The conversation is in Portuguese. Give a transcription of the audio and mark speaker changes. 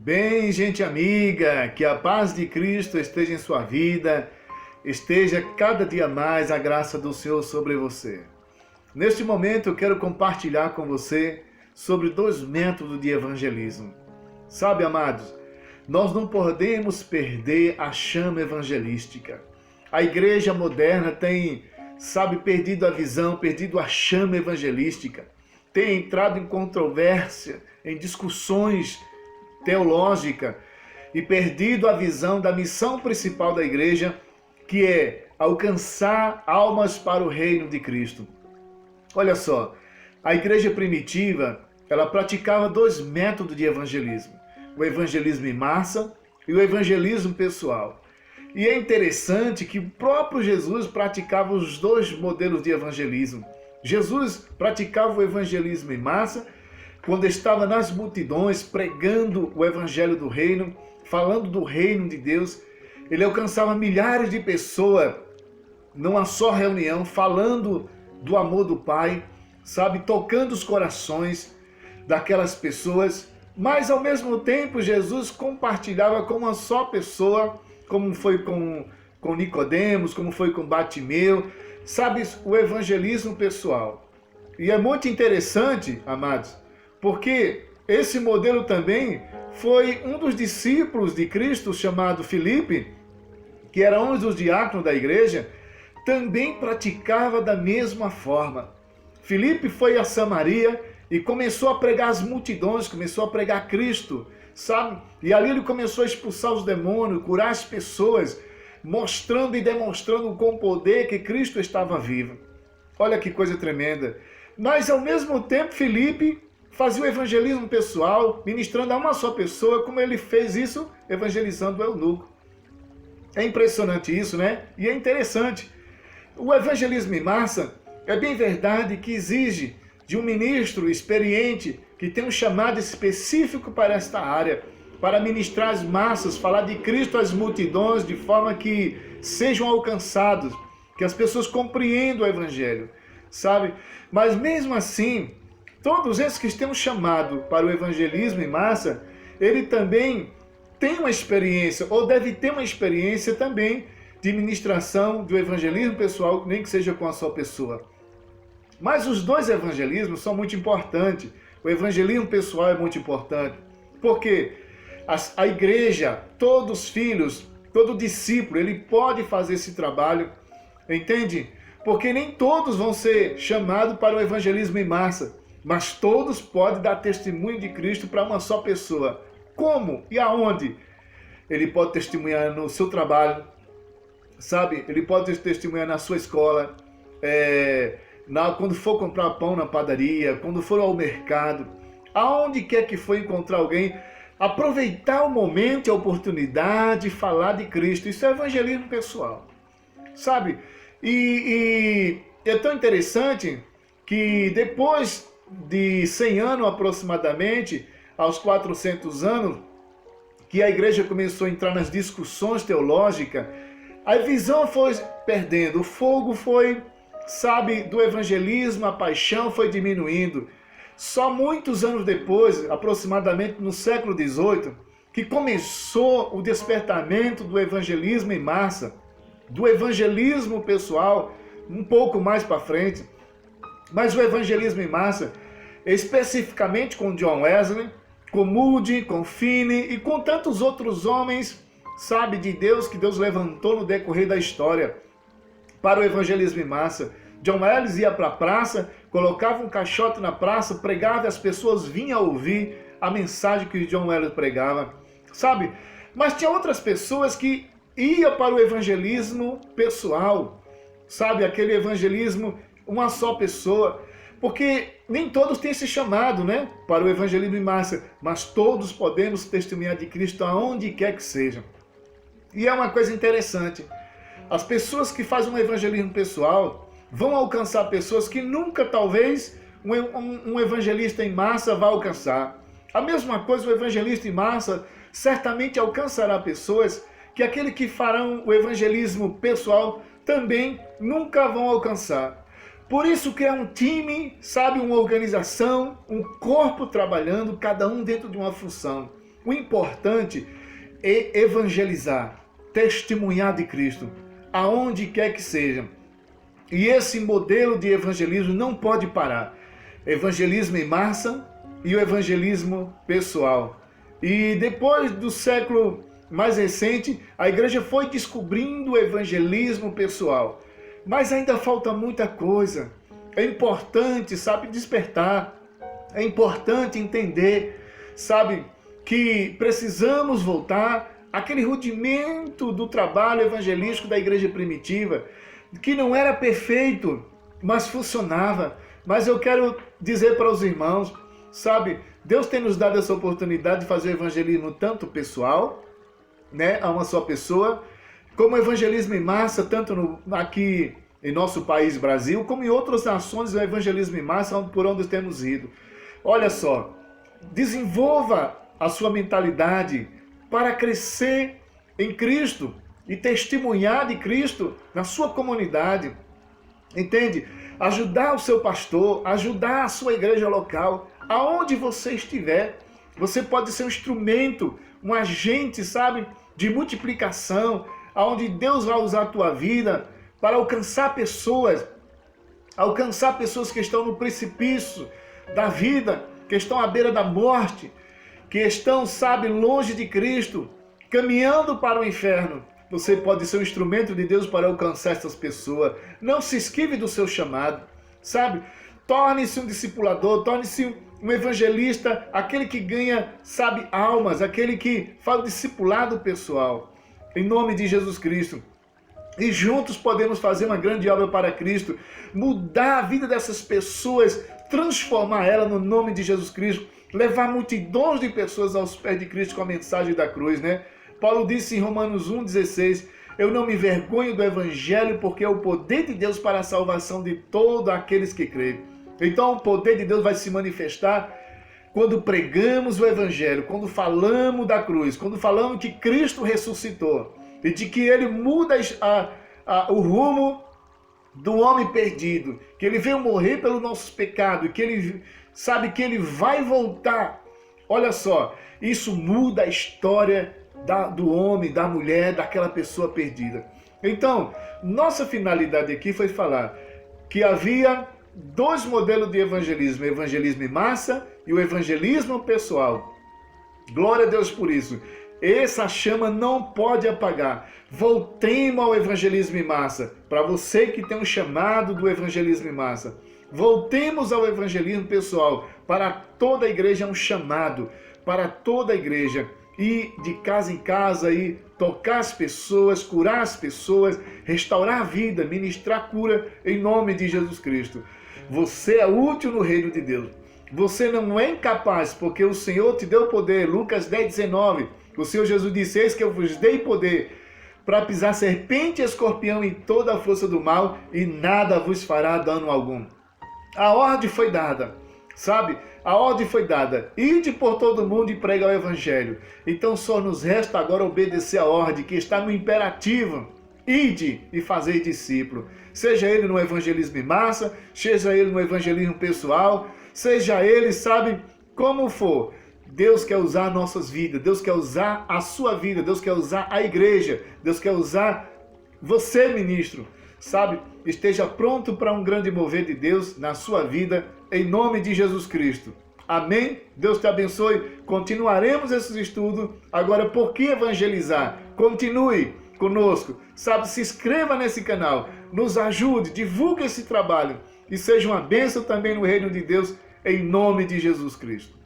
Speaker 1: Bem, gente amiga, que a paz de Cristo esteja em sua vida, esteja cada dia mais a graça do Senhor sobre você. Neste momento eu quero compartilhar com você sobre 2 métodos de evangelismo. Sabe, amados, nós não podemos perder a chama evangelística. A igreja moderna tem, perdido a visão, perdido a chama evangelística, tem entrado em controvérsia, em discussões teológica e perdido a visão da missão principal da igreja, que é alcançar almas para o reino de Cristo. Olha só, a igreja primitiva, ela praticava 2 métodos de evangelismo: o evangelismo em massa e o evangelismo pessoal. E é interessante que o próprio Jesus praticava os 2 modelos de evangelismo. Jesus praticava o evangelismo em massa, quando estava nas multidões pregando o evangelho do reino, falando do reino de Deus. Ele alcançava milhares de pessoas numa só reunião, falando do amor do Pai, tocando os corações daquelas pessoas. Mas ao mesmo tempo Jesus compartilhava com uma só pessoa, como foi com Nicodemos, como foi com Bartimeu, o evangelismo pessoal. E é muito interessante, amados, porque esse modelo também foi um dos discípulos de Cristo, chamado Filipe, que era um dos diáconos da igreja, também praticava da mesma forma. Filipe foi a Samaria e começou a pregar às multidões, começou a pregar Cristo, E ali ele começou a expulsar os demônios, curar as pessoas, mostrando e demonstrando com poder que Cristo estava vivo. Olha que coisa tremenda. Mas ao mesmo tempo Filipe fazia o evangelismo pessoal, ministrando a uma só pessoa, como ele fez isso evangelizando o eunuco. É impressionante isso, né? E é interessante. O evangelismo em massa é bem verdade que exige de um ministro experiente, que tem um chamado específico para esta área, para ministrar as massas, falar de Cristo às multidões, de forma que sejam alcançados, que as pessoas compreendam o evangelho, Mas mesmo assim, todos esses que têm um chamado para o evangelismo em massa, ele também tem uma experiência, ou deve ter uma experiência também de ministração do evangelismo pessoal, nem que seja com a sua pessoa. Mas os 2 evangelismos são muito importantes. O evangelismo pessoal é muito importante, porque a igreja, todos os filhos, todo discípulo, ele pode fazer esse trabalho, entende? Porque nem todos vão ser chamados para o evangelismo em massa, mas todos podem dar testemunho de Cristo para uma só pessoa. Como e aonde? Ele pode testemunhar no seu trabalho, Ele pode testemunhar na sua escola, quando for comprar pão na padaria, quando for ao mercado, aonde quer que for encontrar alguém, aproveitar o momento e a oportunidade de falar de Cristo. Isso é evangelismo pessoal, E é tão interessante que depois de 100 anos aproximadamente, aos 400 anos, que a igreja começou a entrar nas discussões teológicas, a visão foi perdendo, o fogo foi, do evangelismo, a paixão foi diminuindo. Só muitos anos depois, aproximadamente no século XVIII, que começou o despertamento do evangelismo em massa, do evangelismo pessoal, um pouco mais para frente. Mas o evangelismo em massa, especificamente com John Wesley, com Moody, com Finney e com tantos outros homens, de Deus, que Deus levantou no decorrer da história para o evangelismo em massa. John Wesley ia para a praça, colocava um caixote na praça, pregava e as pessoas vinham ouvir a mensagem que John Wesley pregava, Mas tinha outras pessoas que iam para o evangelismo pessoal, aquele evangelismo, uma só pessoa, porque nem todos têm esse chamado, para o evangelismo em massa, mas todos podemos testemunhar de Cristo aonde quer que seja. E é uma coisa interessante, as pessoas que fazem um evangelismo pessoal vão alcançar pessoas que nunca, talvez, um evangelista em massa vai alcançar. A mesma coisa, o evangelista em massa certamente alcançará pessoas que aquele que farão o evangelismo pessoal também nunca vão alcançar. Por isso que é um time, uma organização, um corpo trabalhando, cada um dentro de uma função. O importante é evangelizar, testemunhar de Cristo, aonde quer que seja. E esse modelo de evangelismo não pode parar. Evangelismo em massa e o evangelismo pessoal. E depois do século mais recente, a igreja foi descobrindo o evangelismo pessoal. Mas ainda falta muita coisa. É importante, sabe, despertar. É importante entender, sabe, que precisamos voltar àquele rudimento do trabalho evangelístico da igreja primitiva, que não era perfeito, mas funcionava. Mas eu quero dizer para os irmãos, sabe, Deus tem nos dado essa oportunidade de fazer o evangelismo tanto pessoal, né, a uma só pessoa, como evangelismo em massa, tanto aqui em nosso país, Brasil, como em outras nações, o evangelismo em massa, por onde temos ido. Olha só, desenvolva a sua mentalidade para crescer em Cristo e testemunhar de Cristo na sua comunidade. Entende? Ajudar o seu pastor, ajudar a sua igreja local, aonde você estiver. Você pode ser um instrumento, um agente, sabe, de multiplicação, aonde Deus vai usar a tua vida para alcançar pessoas que estão no precipício da vida, que estão à beira da morte, que estão, sabe, longe de Cristo, caminhando para o inferno. Você pode ser um instrumento de Deus para alcançar essas pessoas. Não se esquive do seu chamado, sabe? Torne-se um discipulador, torne-se um evangelista, aquele que ganha, sabe, almas, aquele que faz o discipulado pessoal. Em nome de Jesus Cristo. E juntos podemos fazer uma grande obra para Cristo, mudar a vida dessas pessoas, transformar ela no nome de Jesus Cristo, levar multidões de pessoas aos pés de Cristo com a mensagem da cruz, né? Paulo disse em Romanos 1,16, eu não me envergonho do Evangelho, porque é o poder de Deus para a salvação de todos aqueles que creem. Então o poder de Deus vai se manifestar quando pregamos o Evangelho, quando falamos da cruz, quando falamos que Cristo ressuscitou e de que Ele muda o rumo do homem perdido, que Ele veio morrer pelos nossos pecados, que Ele sabe que Ele vai voltar. Olha só, isso muda a história do homem, da mulher, daquela pessoa perdida. Então, nossa finalidade aqui foi falar que havia dois modelos de evangelismo, o evangelismo em massa e o evangelismo pessoal. Glória a Deus por isso. Essa chama não pode apagar. Voltemos ao evangelismo em massa. Para você que tem um chamado do evangelismo em massa. Voltemos ao evangelismo pessoal. Para toda a igreja é um chamado. Para toda a igreja. Ir de casa em casa e tocar as pessoas, curar as pessoas, restaurar a vida, ministrar cura em nome de Jesus Cristo. Você é útil no reino de Deus. Você não é incapaz, porque o Senhor te deu poder. Lucas 10:19. O Senhor Jesus disse, eis que eu vos dei poder para pisar serpente e escorpião em toda a força do mal e nada vos fará dano algum. A ordem foi dada, sabe? A ordem foi dada. Ide por todo mundo e prega o evangelho. Então só nos resta agora obedecer a ordem que está no imperativo. Ide e fazei discípulo. Seja ele no evangelismo em massa, seja ele no evangelismo pessoal, seja ele, sabe, como for. Deus quer usar nossas vidas, Deus quer usar a sua vida, Deus quer usar a igreja, Deus quer usar você, ministro, sabe? Esteja pronto para um grande mover de Deus na sua vida, em nome de Jesus Cristo. Amém? Deus te abençoe. Continuaremos esses estudos. Agora, por que evangelizar? Continue conosco, sabe? Se inscreva nesse canal, nos ajude, divulgue esse trabalho e seja uma bênção também no reino de Deus, em nome de Jesus Cristo.